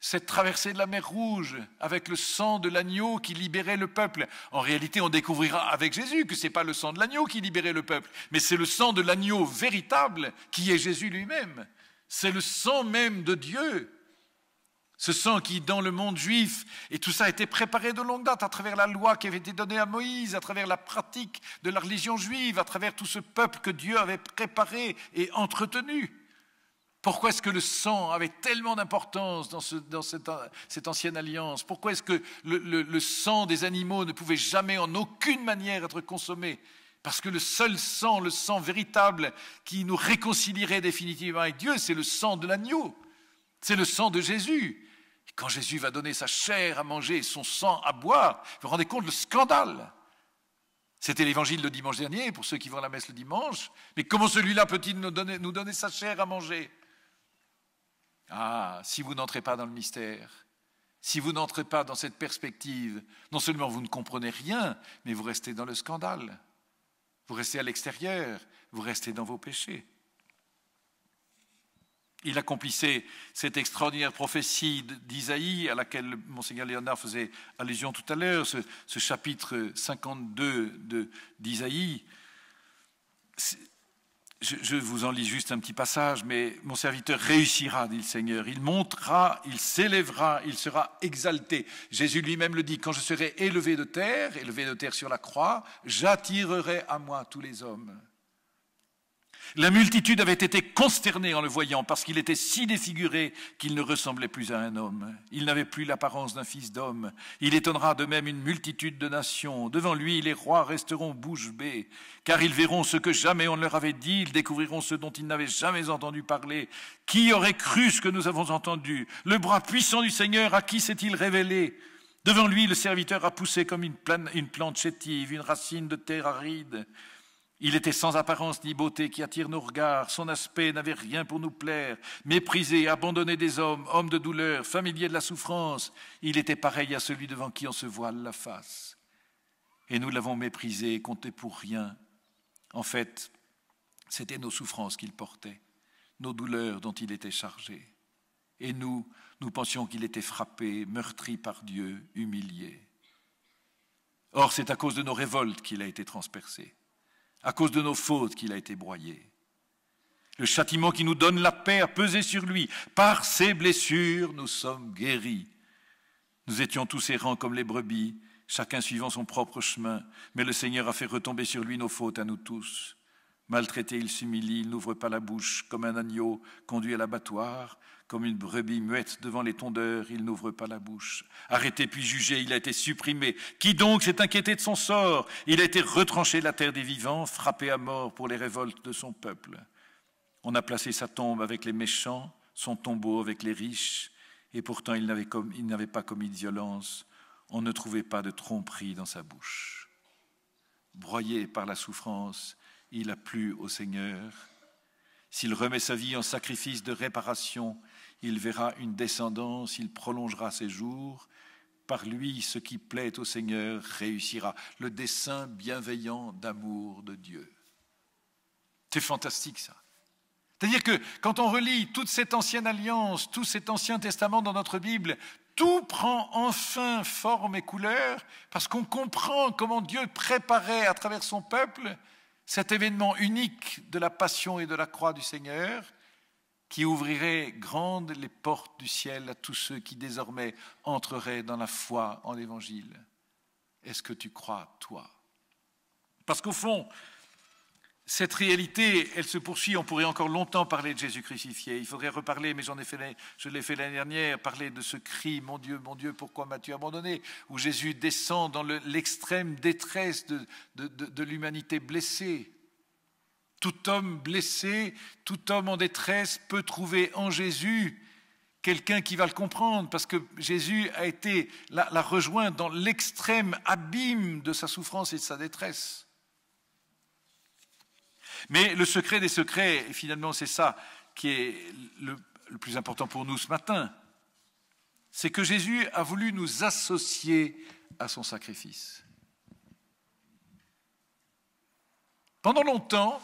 cette traversée de la mer Rouge avec le sang de l'agneau qui libérait le peuple. En réalité, on découvrira avec Jésus que ce n'est pas le sang de l'agneau qui libérait le peuple, mais c'est le sang de l'agneau véritable qui est Jésus lui-même. C'est le sang même de Dieu. Ce sang qui, dans le monde juif, et tout ça a été préparé de longue date à travers la loi qui avait été donnée à Moïse, à travers la pratique de la religion juive, à travers tout ce peuple que Dieu avait préparé et entretenu. Pourquoi est-ce que le sang avait tellement d'importance dans cette ancienne alliance? Pourquoi est-ce que le sang des animaux ne pouvait jamais en aucune manière être consommé? Parce que le seul sang, le sang véritable qui nous réconcilierait définitivement avec Dieu, c'est le sang de l'agneau. C'est le sang de Jésus. Et quand Jésus va donner sa chair à manger et son sang à boire, vous vous rendez compte le scandale? C'était l'évangile le dimanche dernier, pour ceux qui vont à la messe le dimanche. Mais comment celui-là peut-il nous donner sa chair à manger? Ah, si vous n'entrez pas dans le mystère, si vous n'entrez pas dans cette perspective, non seulement vous ne comprenez rien, mais vous restez dans le scandale. Vous restez à l'extérieur, vous restez dans vos péchés. Il accomplissait cette extraordinaire prophétie d'Isaïe à laquelle Monseigneur Léonard faisait allusion tout à l'heure, ce chapitre 52 d'Isaïe. Je vous en lis juste un petit passage, mais mon serviteur réussira, dit le Seigneur. Il montera, il s'élèvera, il sera exalté. Jésus lui-même le dit, quand je serai élevé de terre sur la croix, j'attirerai à moi tous les hommes. La multitude avait été consternée en le voyant parce qu'il était si défiguré qu'il ne ressemblait plus à un homme. Il n'avait plus l'apparence d'un fils d'homme. Il étonnera de même une multitude de nations. Devant lui, les rois resteront bouche bée, car ils verront ce que jamais on ne leur avait dit. Ils découvriront ce dont ils n'avaient jamais entendu parler. Qui aurait cru ce que nous avons entendu? Le bras puissant du Seigneur, à qui s'est-il révélé? Devant lui, le serviteur a poussé comme une plante chétive, une racine de terre aride. Il était sans apparence ni beauté qui attire nos regards. Son aspect n'avait rien pour nous plaire. Méprisé, abandonné des hommes, homme de douleur, familier de la souffrance, il était pareil à celui devant qui on se voile la face. Et nous l'avons méprisé et compté pour rien. En fait, c'était nos souffrances qu'il portait, nos douleurs dont il était chargé. Et nous pensions qu'il était frappé, meurtri par Dieu, humilié. Or, c'est à cause de nos révoltes qu'il a été transpercé. À cause de nos fautes qu'il a été broyé. Le châtiment qui nous donne la paix a pesé sur lui. Par ses blessures, nous sommes guéris. Nous étions tous errants comme les brebis, chacun suivant son propre chemin. Mais le Seigneur a fait retomber sur lui nos fautes à nous tous. Maltraité, il s'humilie, il n'ouvre pas la bouche. Comme un agneau conduit à l'abattoir, comme une brebis muette devant les tondeurs, il n'ouvre pas la bouche. Arrêté puis jugé, il a été supprimé. Qui donc s'est inquiété de son sort? Il a été retranché de la terre des vivants, frappé à mort pour les révoltes de son peuple. On a placé sa tombe avec les méchants, son tombeau avec les riches, et pourtant il n'avait pas commis de violence. On ne trouvait pas de tromperie dans sa bouche. Broyé par la souffrance, il a plu au Seigneur. S'il remet sa vie en sacrifice de réparation, il verra une descendance, il prolongera ses jours. Par lui, ce qui plaît au Seigneur réussira. Le dessein bienveillant d'amour de Dieu. C'est fantastique, ça. C'est-à-dire que quand on relit toute cette ancienne alliance, tout cet ancien testament dans notre Bible, tout prend enfin forme et couleur parce qu'on comprend comment Dieu préparait à travers son peuple cet événement unique de la passion et de la croix du Seigneur qui ouvrirait grandes les portes du ciel à tous ceux qui désormais entreraient dans la foi en l'Évangile. Est-ce que tu crois, toi? Parce qu'au fond, cette réalité, elle se poursuit. On pourrait encore longtemps parler de Jésus crucifié. Il faudrait reparler, mais je l'ai fait l'année dernière, parler de ce cri « Mon Dieu, pourquoi m'as-tu abandonné ?» où Jésus descend dans l'extrême détresse de l'humanité blessée. Tout homme blessé, tout homme en détresse peut trouver en Jésus quelqu'un qui va le comprendre, parce que Jésus l'a rejoint dans l'extrême abîme de sa souffrance et de sa détresse. Mais le secret des secrets, et finalement c'est ça qui est le plus important pour nous ce matin, c'est que Jésus a voulu nous associer à son sacrifice. Pendant longtemps,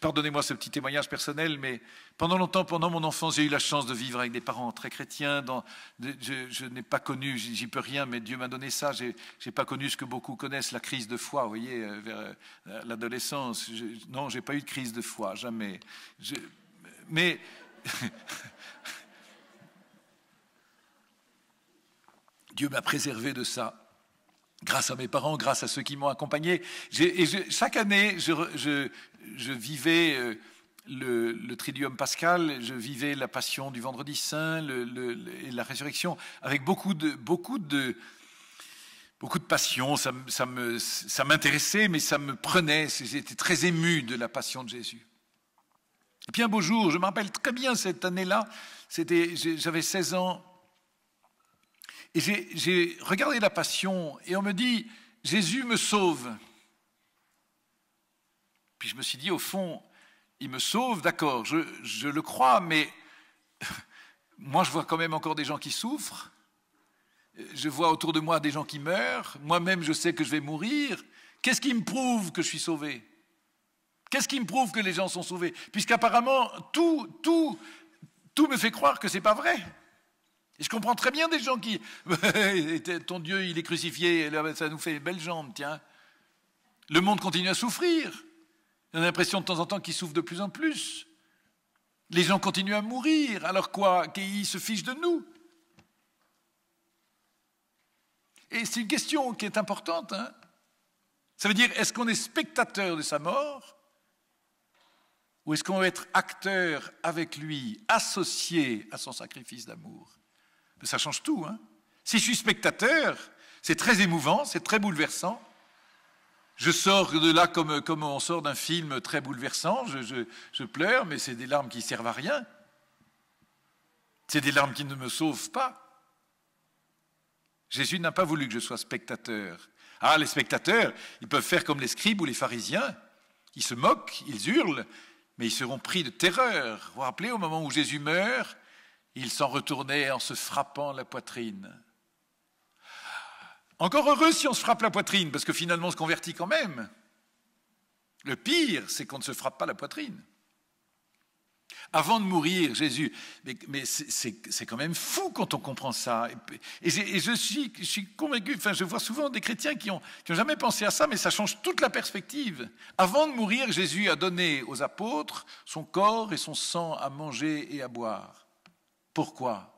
pardonnez-moi ce petit témoignage personnel, mais pendant longtemps, pendant mon enfance, j'ai eu la chance de vivre avec des parents très chrétiens. Je n'ai pas connu, j'y peux rien, mais Dieu m'a donné ça. J'ai pas connu ce que beaucoup connaissent, la crise de foi, vous voyez, vers l'adolescence. Non, j'ai pas eu de crise de foi, jamais. Mais Dieu m'a préservé de ça. Grâce à mes parents, grâce à ceux qui m'ont accompagné. Chaque année, je vivais le Triduum pascal, je vivais la passion du Vendredi Saint et la résurrection avec beaucoup de passion. Ça m'intéressait, mais ça me prenait. J'étais très ému de la passion de Jésus. Et puis un beau jour, je me rappelle très bien cette année-là, j'avais 16 ans, et j'ai regardé la Passion et on me dit « Jésus me sauve ». Puis je me suis dit, au fond, il me sauve, d'accord, je le crois, mais Moi, je vois quand même encore des gens qui souffrent. Je vois autour de moi des gens qui meurent. Moi-même, je sais que je vais mourir. Qu'est-ce qui me prouve que je suis sauvé? Qu'est-ce qui me prouve que les gens sont sauvés? Puisqu'apparemment, tout me fait croire que ce n'est pas vrai. Et je comprends très bien des gens qui... Ton Dieu, il est crucifié, ça nous fait une belle jambe, tiens. Le monde continue à souffrir. On a l'impression de temps en temps qu'il souffre de plus en plus. Les gens continuent à mourir. Alors quoi? Qu'ils se fichent de nous. Et c'est une question qui est importante. Hein? Ça veut dire, est-ce qu'on est spectateur de sa mort? Ou est-ce qu'on va être acteur avec lui, associé à son sacrifice d'amour? Mais ça change tout. Hein? Si je suis spectateur, c'est très émouvant, c'est très bouleversant. Je sors de là comme on sort d'un film très bouleversant, je pleure, mais c'est des larmes qui ne servent à rien. C'est des larmes qui ne me sauvent pas. Jésus n'a pas voulu que je sois spectateur. Ah, les spectateurs, ils peuvent faire comme les scribes ou les pharisiens. Ils se moquent, ils hurlent, mais ils seront pris de terreur. Vous vous rappelez, au moment où Jésus meurt, il s'en retournait en se frappant la poitrine. Encore heureux si on se frappe la poitrine, parce que finalement on se convertit quand même. Le pire, c'est qu'on ne se frappe pas la poitrine. Avant de mourir, Jésus, mais c'est quand même fou quand on comprend ça. Et je suis convaincu, enfin je vois souvent des chrétiens qui ont jamais pensé à ça, mais ça change toute la perspective. Avant de mourir, Jésus a donné aux apôtres son corps et son sang à manger et à boire. Pourquoi ?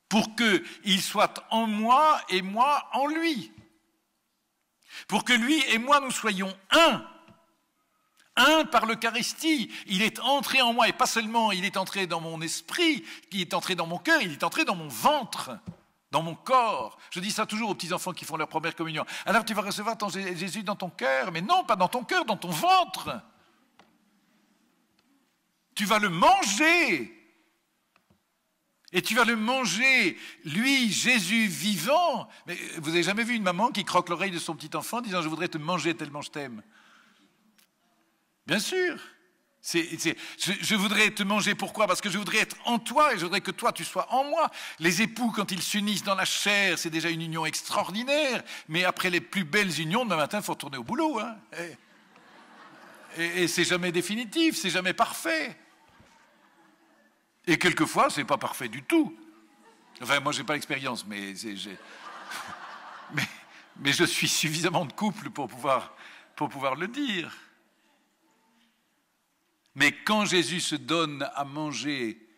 Pour qu'il soit en moi et moi en lui. Pour que lui et moi nous soyons un. Un par l'Eucharistie. Il est entré en moi, et pas seulement il est entré dans mon esprit, il est entré dans mon cœur, il est entré dans mon ventre, dans mon corps. Je dis ça toujours aux petits-enfants qui font leur première communion. Alors tu vas recevoir ton Jésus dans ton cœur, mais non, pas dans ton cœur, dans ton ventre. Tu vas le manger. Et tu vas le manger, lui, Jésus vivant. Mais vous n'avez jamais vu une maman qui croque l'oreille de son petit enfant en disant « je voudrais te manger tellement je t'aime ». Bien sûr. Je voudrais te manger, pourquoi? Parce que je voudrais être en toi et je voudrais que toi tu sois en moi. Les époux, quand ils s'unissent dans la chair, c'est déjà une union extraordinaire. Mais après les plus belles unions, demain matin, il faut retourner au boulot. Hein. Et c'est jamais définitif, c'est jamais parfait. Et quelquefois, c'est pas parfait du tout. Enfin, moi, j'ai pas l'expérience, mais je suis suffisamment de couple pour pouvoir le dire. Mais quand Jésus se donne à manger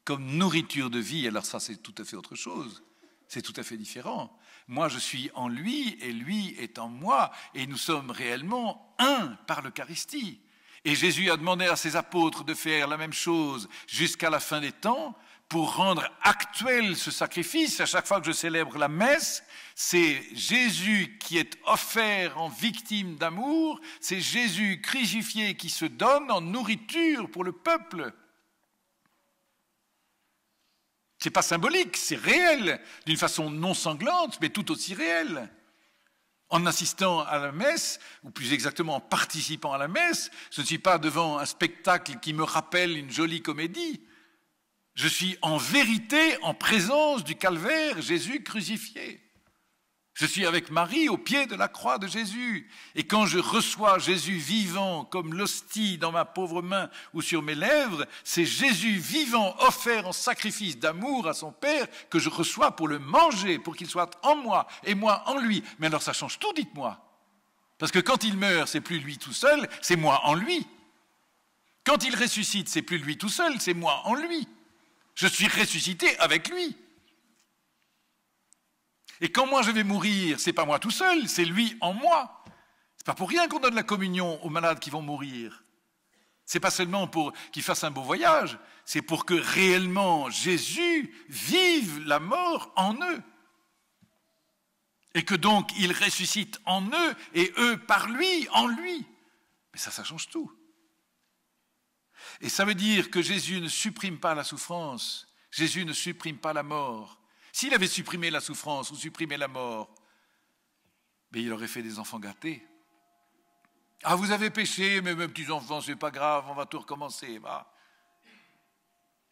comme nourriture de vie, alors ça, c'est tout à fait autre chose. C'est tout à fait différent. Moi, je suis en lui et lui est en moi, et nous sommes réellement un par l'Eucharistie. Et Jésus a demandé à ses apôtres de faire la même chose jusqu'à la fin des temps pour rendre actuel ce sacrifice. À chaque fois que je célèbre la messe, c'est Jésus qui est offert en victime d'amour, c'est Jésus crucifié qui se donne en nourriture pour le peuple. C'est pas symbolique, c'est réel, d'une façon non sanglante, mais tout aussi réelle. En assistant à la messe, ou plus exactement en participant à la messe, je ne suis pas devant un spectacle qui me rappelle une jolie comédie. Je suis en vérité en présence du calvaire, Jésus crucifié. Je suis avec Marie au pied de la croix de Jésus. Et quand je reçois Jésus vivant comme l'hostie dans ma pauvre main ou sur mes lèvres, c'est Jésus vivant offert en sacrifice d'amour à son Père que je reçois pour le manger, pour qu'il soit en moi et moi en lui. Mais alors ça change tout, dites-moi. Parce que quand il meurt, c'est plus lui tout seul, c'est moi en lui. Quand il ressuscite, c'est plus lui tout seul, c'est moi en lui. Je suis ressuscité avec lui. Et quand moi je vais mourir, c'est pas moi tout seul, c'est lui en moi. C'est pas pour rien qu'on donne la communion aux malades qui vont mourir. C'est pas seulement pour qu'ils fassent un beau voyage, c'est pour que réellement Jésus vive la mort en eux. Et que donc il ressuscite en eux et eux par lui, en lui. Mais ça change tout. Et ça veut dire que Jésus ne supprime pas la souffrance, Jésus ne supprime pas la mort. S'il avait supprimé la souffrance ou supprimé la mort, mais il aurait fait des enfants gâtés. Ah, vous avez péché, mais mes petits enfants, c'est pas grave, on va tout recommencer. Bah.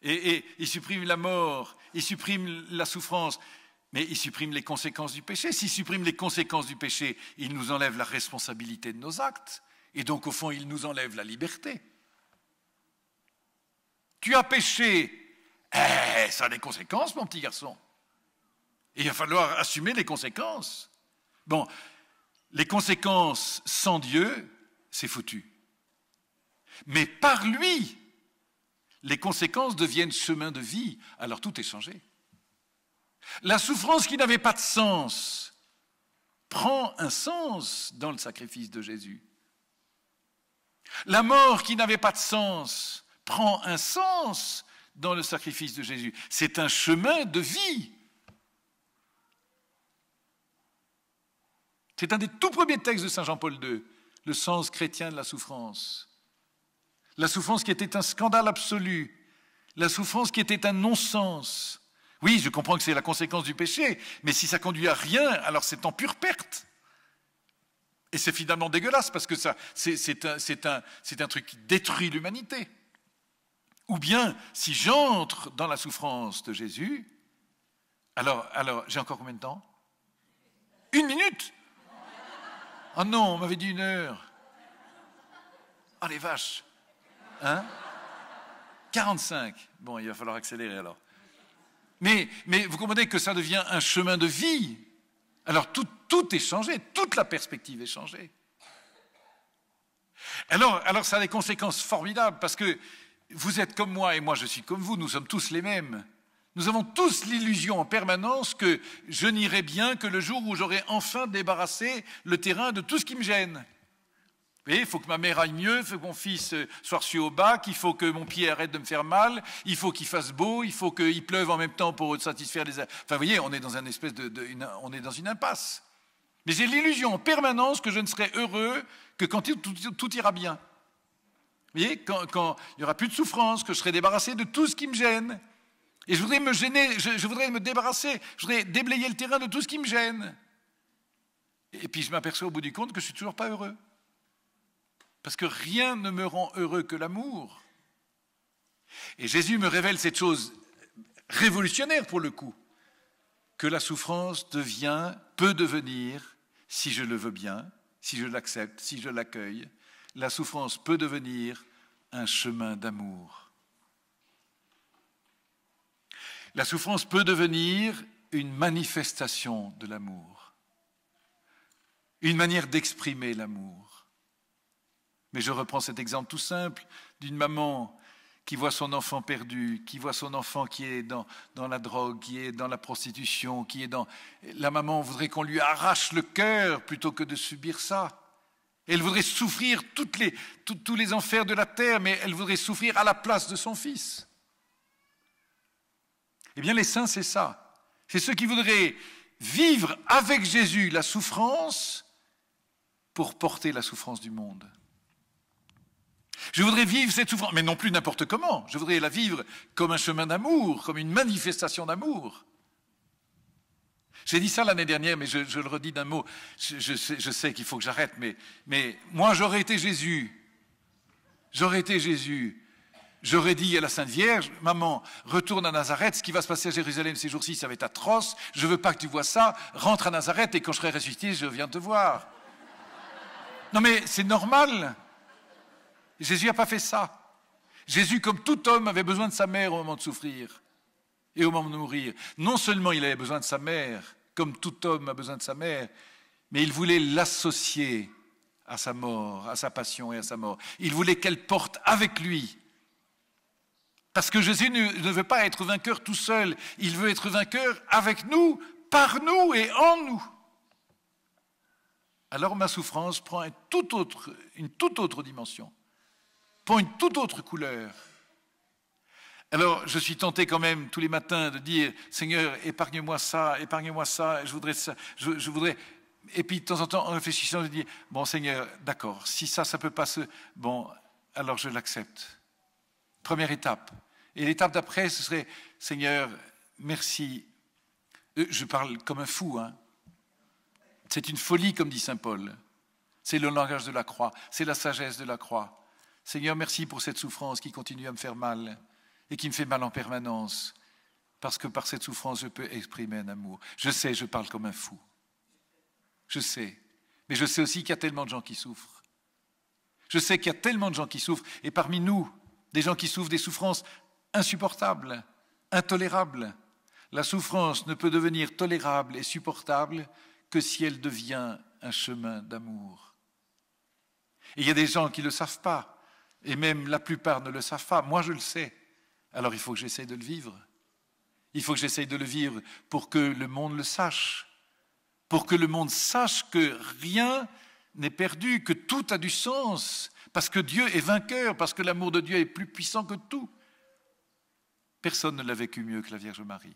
Et il supprime la mort, il supprime la souffrance, mais il supprime les conséquences du péché. S'il supprime les conséquences du péché, il nous enlève la responsabilité de nos actes. Et donc, au fond, il nous enlève la liberté. Tu as péché, ça a des conséquences, mon petit garçon. Et il va falloir assumer les conséquences. Bon, les conséquences sans Dieu, c'est foutu. Mais par lui, les conséquences deviennent chemin de vie. Alors tout est changé. La souffrance qui n'avait pas de sens prend un sens dans le sacrifice de Jésus. La mort qui n'avait pas de sens prend un sens dans le sacrifice de Jésus. C'est un chemin de vie. C'est un des tout premiers textes de Saint Jean-Paul II, le sens chrétien de la souffrance. La souffrance qui était un scandale absolu, la souffrance qui était un non-sens. Oui, je comprends que c'est la conséquence du péché, mais si ça conduit à rien, alors c'est en pure perte. Et c'est finalement dégueulasse, parce que ça, c'est un truc qui détruit l'humanité. Ou bien, si j'entre dans la souffrance de Jésus, alors j'ai encore combien de temps? 1 minute? Oh non, on m'avait dit 1 heure. Oh les vaches. Hein? 45. Bon, il va falloir accélérer alors. Mais vous comprenez que ça devient un chemin de vie. Alors tout est changé, toute la perspective est changée. Alors ça a des conséquences formidables, parce que vous êtes comme moi et moi je suis comme vous, nous sommes tous les mêmes. Nous avons tous l'illusion en permanence que je n'irai bien que le jour où j'aurai enfin débarrassé le terrain de tout ce qui me gêne. Il faut que ma mère aille mieux, il faut que mon fils soit reçu au bac, il faut que mon pied arrête de me faire mal, il faut qu'il fasse beau, il faut qu'il pleuve en même temps pour satisfaire les... Enfin, vous voyez, on est dans on est dans une impasse. Mais j'ai l'illusion en permanence que je ne serai heureux que quand tout ira bien. Vous voyez, quand il n'y aura plus de souffrance, que je serai débarrassé de tout ce qui me gêne. Et je voudrais me gêner, je voudrais me débarrasser, je voudrais déblayer le terrain de tout ce qui me gêne. Et puis je m'aperçois au bout du compte que je ne suis toujours pas heureux. Parce que rien ne me rend heureux que l'amour. Et Jésus me révèle cette chose révolutionnaire pour le coup, que la souffrance peut devenir, si je le veux bien, si je l'accepte, si je l'accueille, la souffrance peut devenir un chemin d'amour. La souffrance peut devenir une manifestation de l'amour, une manière d'exprimer l'amour. Mais je reprends cet exemple tout simple d'une maman qui voit son enfant perdu, qui voit son enfant qui est dans la drogue, qui est dans la prostitution, qui est dans... La maman voudrait qu'on lui arrache le cœur plutôt que de subir ça. Elle voudrait souffrir tous les enfers de la terre, mais elle voudrait souffrir à la place de son fils. Eh bien, les saints, c'est ça. C'est ceux qui voudraient vivre avec Jésus la souffrance pour porter la souffrance du monde. Je voudrais vivre cette souffrance, mais non plus n'importe comment. Je voudrais la vivre comme un chemin d'amour, comme une manifestation d'amour. J'ai dit ça l'année dernière, mais je le redis d'un mot. Je sais qu'il faut que j'arrête, mais moi, j'aurais été Jésus. J'aurais dit à la Sainte Vierge, maman, retourne à Nazareth, ce qui va se passer à Jérusalem ces jours-ci, ça va être atroce, je ne veux pas que tu vois ça, rentre à Nazareth et quand je serai ressuscité, je viens te voir. Non mais c'est normal. Jésus n'a pas fait ça. Jésus, comme tout homme, avait besoin de sa mère au moment de souffrir et au moment de mourir. Non seulement il avait besoin de sa mère, comme tout homme a besoin de sa mère, mais il voulait l'associer à sa mort, à sa passion et à sa mort. Il voulait qu'elle porte avec lui. Parce que Jésus ne veut pas être vainqueur tout seul, il veut être vainqueur avec nous, par nous et en nous. Alors ma souffrance prend une toute autre dimension. Prend une toute autre couleur. Alors, je suis tenté quand même tous les matins de dire « Seigneur, épargne-moi ça, je voudrais ça, je voudrais... » Et puis, de temps en temps, en réfléchissant, je dis « Bon, Seigneur, d'accord, si ça peut pas se... Bon, alors je l'accepte. » Première étape. Et l'étape d'après, ce serait « Seigneur, merci. » Je parle comme un fou, hein. C'est une folie, comme dit saint Paul. C'est le langage de la croix, c'est la sagesse de la croix. Seigneur, merci pour cette souffrance qui continue à me faire mal. et qui me fait mal en permanence, parce que par cette souffrance, je peux exprimer un amour. Je sais, je parle comme un fou. Je sais. Mais je sais aussi qu'il y a tellement de gens qui souffrent. Je sais qu'il y a tellement de gens qui souffrent, et parmi nous, des gens qui souffrent des souffrances insupportables, intolérables. La souffrance ne peut devenir tolérable et supportable que si elle devient un chemin d'amour. Et il y a des gens qui ne le savent pas, et même la plupart ne le savent pas. Moi, je le sais. Alors il faut que j'essaye de le vivre. Il faut que j'essaye de le vivre pour que le monde le sache, pour que le monde sache que rien n'est perdu, que tout a du sens, parce que Dieu est vainqueur, parce que l'amour de Dieu est plus puissant que tout. Personne ne l'a vécu mieux que la Vierge Marie.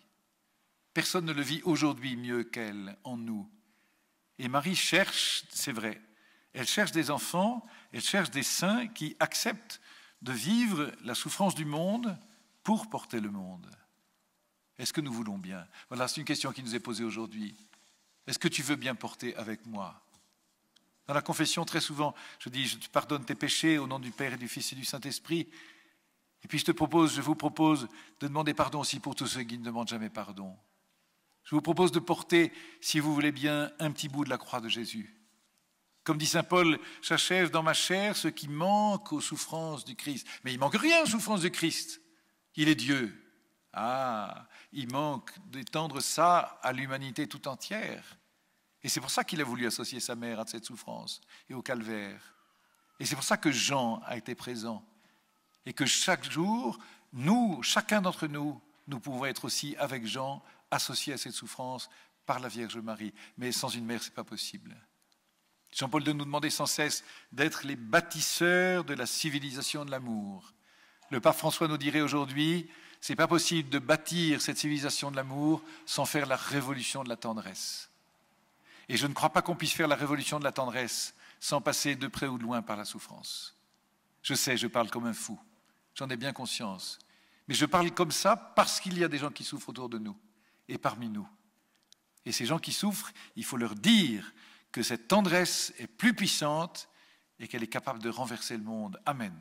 Personne ne le vit aujourd'hui mieux qu'elle, en nous. Et Marie cherche, c'est vrai, elle cherche des enfants, elle cherche des saints qui acceptent de vivre la souffrance du monde pour porter le monde. Est-ce que nous voulons bien? Voilà, c'est une question qui nous est posée aujourd'hui. Est-ce que tu veux bien porter avec moi? Dans la confession, très souvent, je dis, je te pardonne tes péchés au nom du Père et du Fils et du Saint-Esprit. Et puis je vous propose de demander pardon aussi pour tous ceux qui ne demandent jamais pardon. Je vous propose de porter, si vous voulez bien, un petit bout de la croix de Jésus. Comme dit saint Paul, j'achève dans ma chair ce qui manque aux souffrances du Christ. Mais il ne manque rien aux souffrances du Christ. Il est Dieu. Ah, il manque d'étendre ça à l'humanité tout entière. Et c'est pour ça qu'il a voulu associer sa mère à cette souffrance et au calvaire. Et c'est pour ça que Jean a été présent. Et que chaque jour, nous, chacun d'entre nous, nous pouvons être aussi avec Jean associés à cette souffrance par la Vierge Marie. Mais sans une mère, ce n'est pas possible. Jean-Paul II nous demandait sans cesse d'être les bâtisseurs de la civilisation de l'amour. Le pape François nous dirait aujourd'hui, ce n'est pas possible de bâtir cette civilisation de l'amour sans faire la révolution de la tendresse. Et je ne crois pas qu'on puisse faire la révolution de la tendresse sans passer de près ou de loin par la souffrance. Je sais, je parle comme un fou, j'en ai bien conscience. Mais je parle comme ça parce qu'il y a des gens qui souffrent autour de nous et parmi nous. Et ces gens qui souffrent, il faut leur dire que cette tendresse est plus puissante et qu'elle est capable de renverser le monde. Amen.